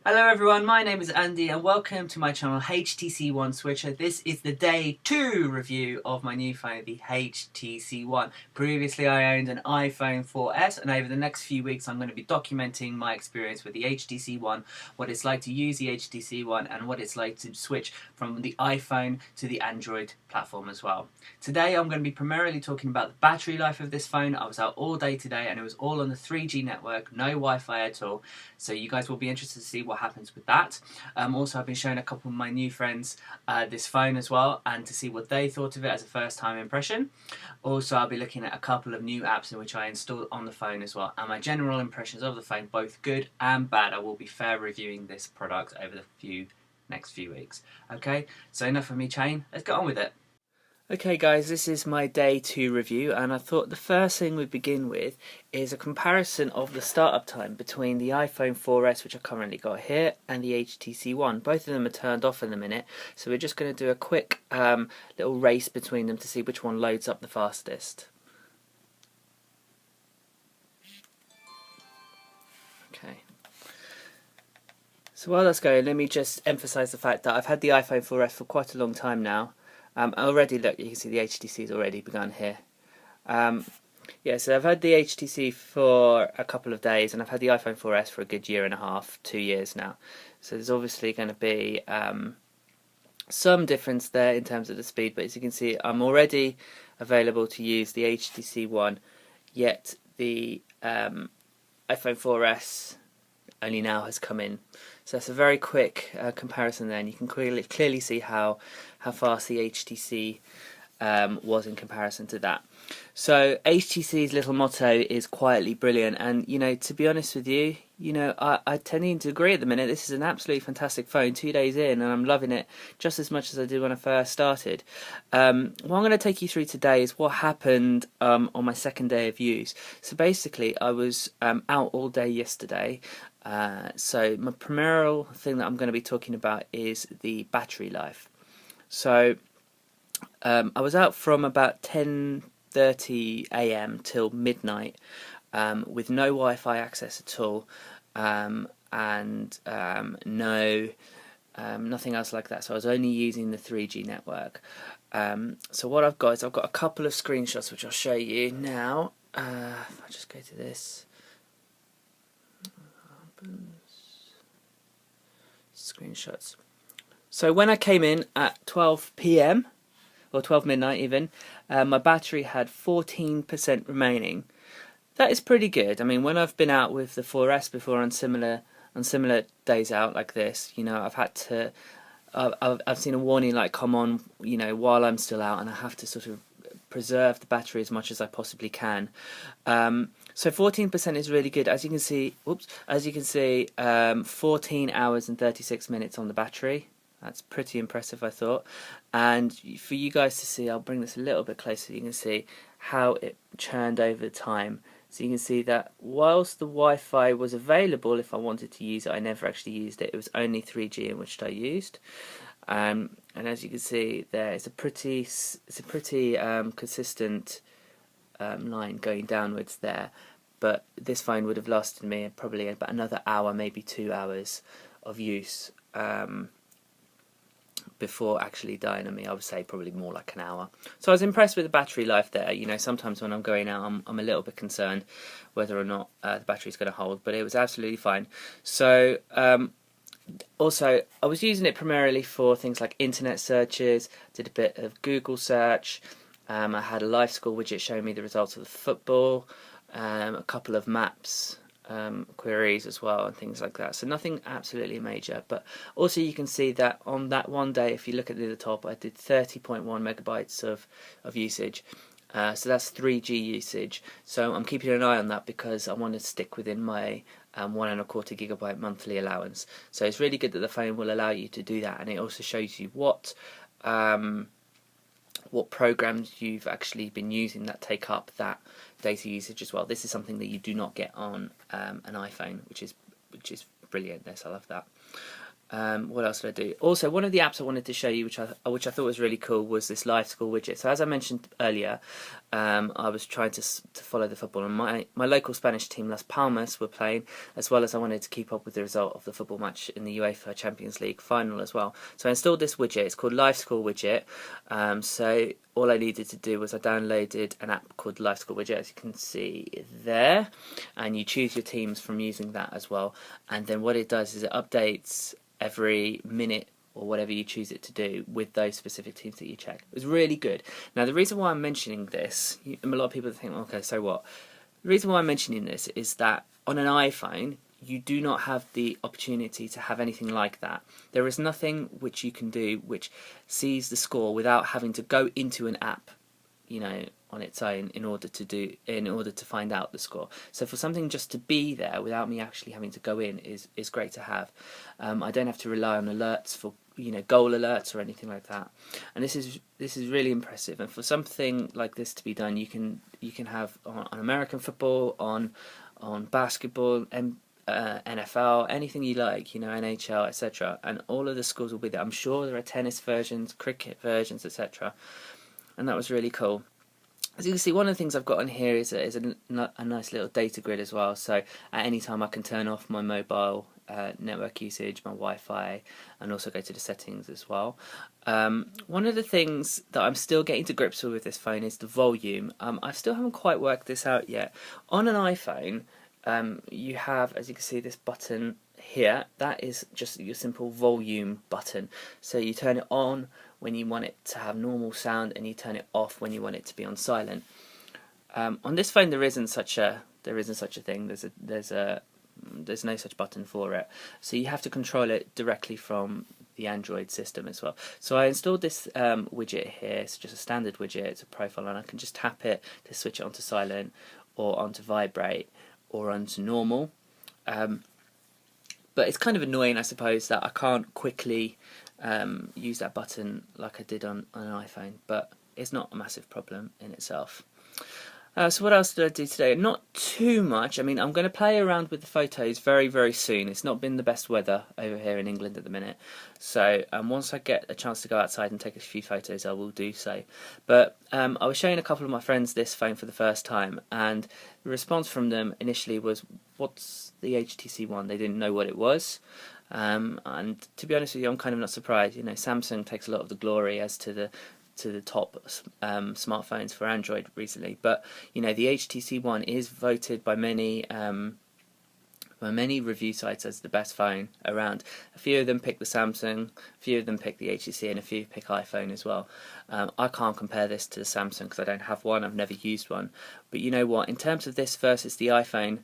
Hello everyone, my name is Andy and welcome to my channel HTC One Switcher. This is the day 2 review of my new phone, the HTC One. Previously I owned an iPhone 4S and over the next few weeks I'm going to be documenting my experience with the HTC One, what it's like to use the HTC One and what it's like to switch from the iPhone to the Android platform as well. Today I'm going to be primarily talking about the battery life of this phone. I was out all day today and it was all on the 3G network, no Wi-Fi at all, so you guys will be interested to see what happens with that. Also, I've been showing a couple of my new friends this phone as well, and to see what they thought of it as a first time impression. Also, I'll be looking at a couple of new apps in which I installed on the phone as well, and my general impressions of the phone, both good and bad. I will be fair reviewing this product over the next few weeks. Okay, so enough of me chatting, let's get on with it. Okay guys, this is my day 2 review, and I thought the first thing we'd begin with is a comparison of the startup time between the iPhone 4S, which I currently got here, and the HTC One. Both of them are turned off in a minute, so we're just going to do a quick little race between them to see which one loads up the fastest. Okay. So while that's going, let me just emphasize the fact that I've had the iPhone 4S for quite a long time now. Already, look, you can see the HTC's already begun here. Yeah, so I've had the HTC for a couple of days, and I've had the iPhone 4S for a good year and a half, 2 years now. So there's obviously going to be some difference there in terms of the speed, but as you can see, I'm already available to use the HTC One, yet the iPhone 4S only now has come in. So that's a very quick comparison there, and you can clearly see how fast the HTC was in comparison to that. So HTC's little motto is quietly brilliant, and to be honest with you, I tend to agree at the minute. This is an absolutely fantastic phone 2 days in, and I'm loving it just as much as I did when I first started. What I'm going to take you through today is what happened on my second day of use. So basically I was out all day yesterday. So my primary thing that I'm going to be talking about is the battery life. So I was out from about 10:30 AM till midnight with no Wi-Fi access at all, and nothing else like that. So I was only using the 3G network. So what I've got is I've got a couple of screenshots which I'll show you now. If I just go to this. Screenshots. So when I came in at 12 PM or 12 midnight even, my battery had 14% remaining. That is pretty good. I mean, when I've been out with the 4S before on similar days out like this, I've had to I've seen a warning like come on, while I'm still out, and I have to sort of preserve the battery as much as I possibly can. So 14% is really good. As you can see, 14 hours and 36 minutes on the battery. That's pretty impressive, I thought. And for you guys to see, I'll bring this a little bit closer so you can see how it churned over time. So you can see that whilst the Wi-Fi was available if I wanted to use it, I never actually used it. It was only 3G in which I used. And as you can see there, it's a pretty consistent line going downwards there. But this phone would have lasted me probably about another hour, maybe 2 hours of use before actually dying on me. I would say probably more like an hour. So I was impressed with the battery life there. Sometimes when I'm going out, I'm a little bit concerned whether or not the battery's going to hold, but it was absolutely fine. So also, I was using it primarily for things like internet searches, did a bit of Google search, I had a live score widget showing me the results of the football, a couple of maps queries as well and things like that. So nothing absolutely major, but also you can see that on that one day, if you look at the top, I did 30.1 megabytes of usage. So that's 3G usage. So I'm keeping an eye on that because I want to stick within my 1.25 gigabyte monthly allowance. So it's really good that the phone will allow you to do that, and it also shows you what programs you've actually been using that take up that data usage as well. This is something that you do not get on an iPhone, which is brilliant. Yes, I love that. What else did I do? Also, one of the apps I wanted to show you, which I thought was really cool, was this live score widget. So as I mentioned earlier, I was trying to follow the football, and my local Spanish team, Las Palmas, were playing, as well as I wanted to keep up with the result of the football match in the UEFA Champions League final as well. So I installed this widget. It's called Live Score Widget. So all I needed to do was I downloaded an app called Live Score Widget, as you can see there, and you choose your teams from using that as well. And then what it does is it updates every minute or whatever you choose it to do with those specific teams that you check. It was really good. Now the reason why I'm mentioning this, a lot of people think, okay, so what? The reason why I'm mentioning this is that on an iPhone you do not have the opportunity to have anything like that. There is nothing which you can do which sees the score without having to go into an app, you know, on its own in order to find out the score. So for something just to be there without me actually having to go in is great to have. I don't have to rely on alerts for, you know, goal alerts or anything like that. And this is really impressive. And for something like this to be done, you can have on American football, on basketball, and NFL, anything you like, you know, NHL, etc. And all of the scores will be there. I'm sure there are tennis versions, cricket versions, etc. And that was really cool. As you can see, one of the things I've got on here is a nice little data grid as well. So at any time I can turn off my mobile network usage, my Wi-Fi, and also go to the settings as well. One of the things that I'm still getting to grips with this phone is the volume. I still haven't quite worked this out yet. On an iPhone, you have, as you can see, this button here. That is just your simple volume button. So you turn it on when you want it to have normal sound, and you turn it off when you want it to be on silent. On this phone, there isn't such a thing. There's no such button for it. So you have to control it directly from the Android system as well. So I installed this widget here. It's just a standard widget. It's a profile, and I can just tap it to switch it onto silent, or onto vibrate, or onto normal. But it's kind of annoying, I suppose, that I can't quickly use that button like I did on an iPhone, but it's not a massive problem in itself. So what else did I do today? Not too much. I mean, I'm going to play around with the photos very, very soon. It's not been the best weather over here in England at the minute. So once I get a chance to go outside and take a few photos, I will do so. But I was showing a couple of my friends this phone for the first time, and the response from them initially was, "What's the HTC One?" They didn't know what it was. And to be honest with you, I'm kind of not surprised. You know, Samsung takes a lot of the glory as to the top smartphones for Android recently, but you know, the HTC One is voted by many review sites as the best phone around. A few of them pick the Samsung, a few of them pick the HTC, and a few pick iPhone as well. I can't compare this to the Samsung because I don't have one. I've never used one. But you know what? In terms of this versus the iPhone,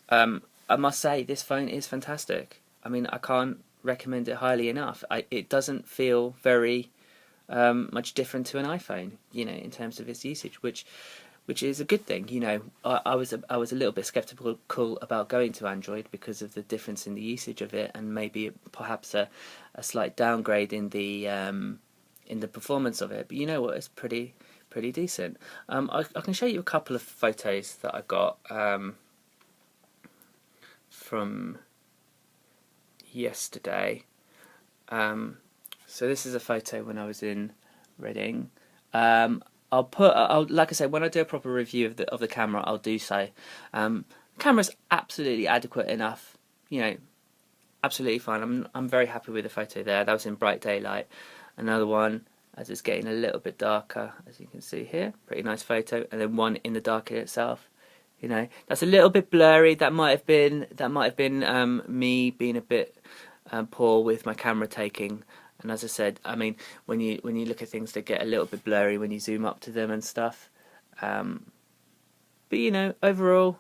I must say this phone is fantastic. I mean, I can't recommend it highly enough. It doesn't feel very much different to an iPhone, you know, in terms of its usage, which is a good thing. You know, I was a little bit skeptical about going to Android because of the difference in the usage of it, and maybe perhaps a slight downgrade in the performance of it. But you know what, it's pretty decent. I can show you a couple of photos that I got from yesterday. So this is a photo when I was in Reading. I'll like I say, when I do a proper review of the camera, I'll do so. Camera's absolutely adequate enough, you know, absolutely fine. I'm very happy with the photo there. That was in bright daylight. Another one as it's getting a little bit darker, as you can see here. Pretty nice photo. And then one in the dark in itself. You know, that's a little bit blurry. That might have been me being a bit poor with my camera taking. And as I said, I mean, when you look at things, they get a little bit blurry when you zoom up to them and stuff. But you know, overall,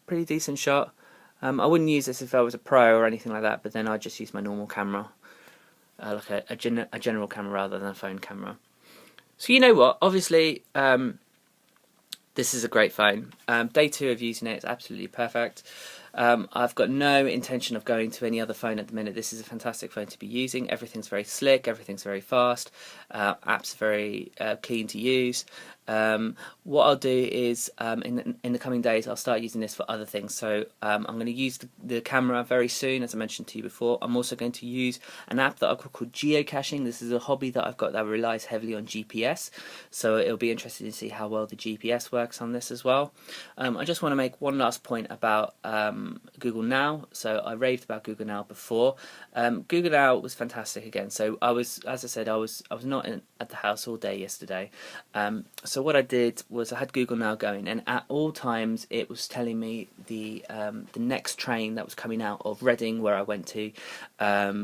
pretty decent shot. I wouldn't use this if I was a pro or anything like that, but then I'd just use my normal camera, like a general camera rather than a phone camera. So you know what? Obviously, this is a great phone. Day 2 of using it is absolutely perfect. I've got no intention of going to any other phone at the minute. This is a fantastic phone to be using. Everything's very slick, everything's very fast, apps very clean to use. What I'll do is in the coming days I'll start using this for other things. So I'm going to use the camera very soon, as I mentioned to you before. I'm also going to use an app that I've got called geocaching. This is a hobby that I've got that relies heavily on GPS, so it'll be interesting to see how well the GPS works on this as well. I just want to make one last point about Google Now. So I raved about Google Now before. Google Now was fantastic again. So as I said, I was not at the house all day yesterday. So what I did was I had Google Now going, and at all times it was telling me the next train that was coming out of Reading, where I went to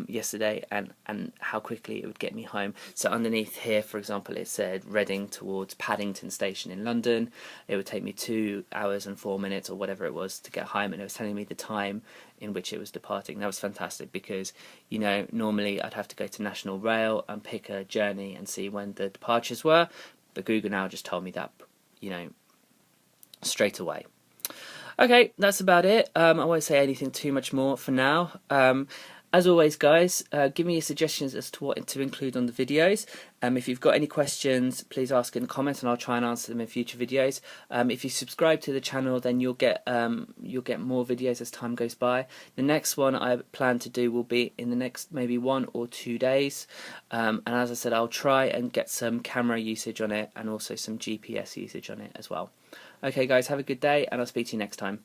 yesterday, and how quickly it would get me home. So underneath here, for example, it said Reading towards Paddington Station in London. It would take me 2 hours and 4 minutes or whatever it was to get home, and it was telling me the time in which it was departing. That was fantastic because, you know, normally I'd have to go to National Rail and pick a journey and see when the departures were, but Google Now just told me that, you know, straight away. Okay, that's about it. I won't say anything too much more for now. As always, guys, give me your suggestions as to what to include on the videos. If you've got any questions, please ask in the comments, and I'll try and answer them in future videos. If you subscribe to the channel, then you'll get more videos as time goes by. The next one I plan to do will be in the next maybe 1 or 2 days. And as I said, I'll try and get some camera usage on it and also some GPS usage on it as well. Okay, guys, have a good day, and I'll speak to you next time.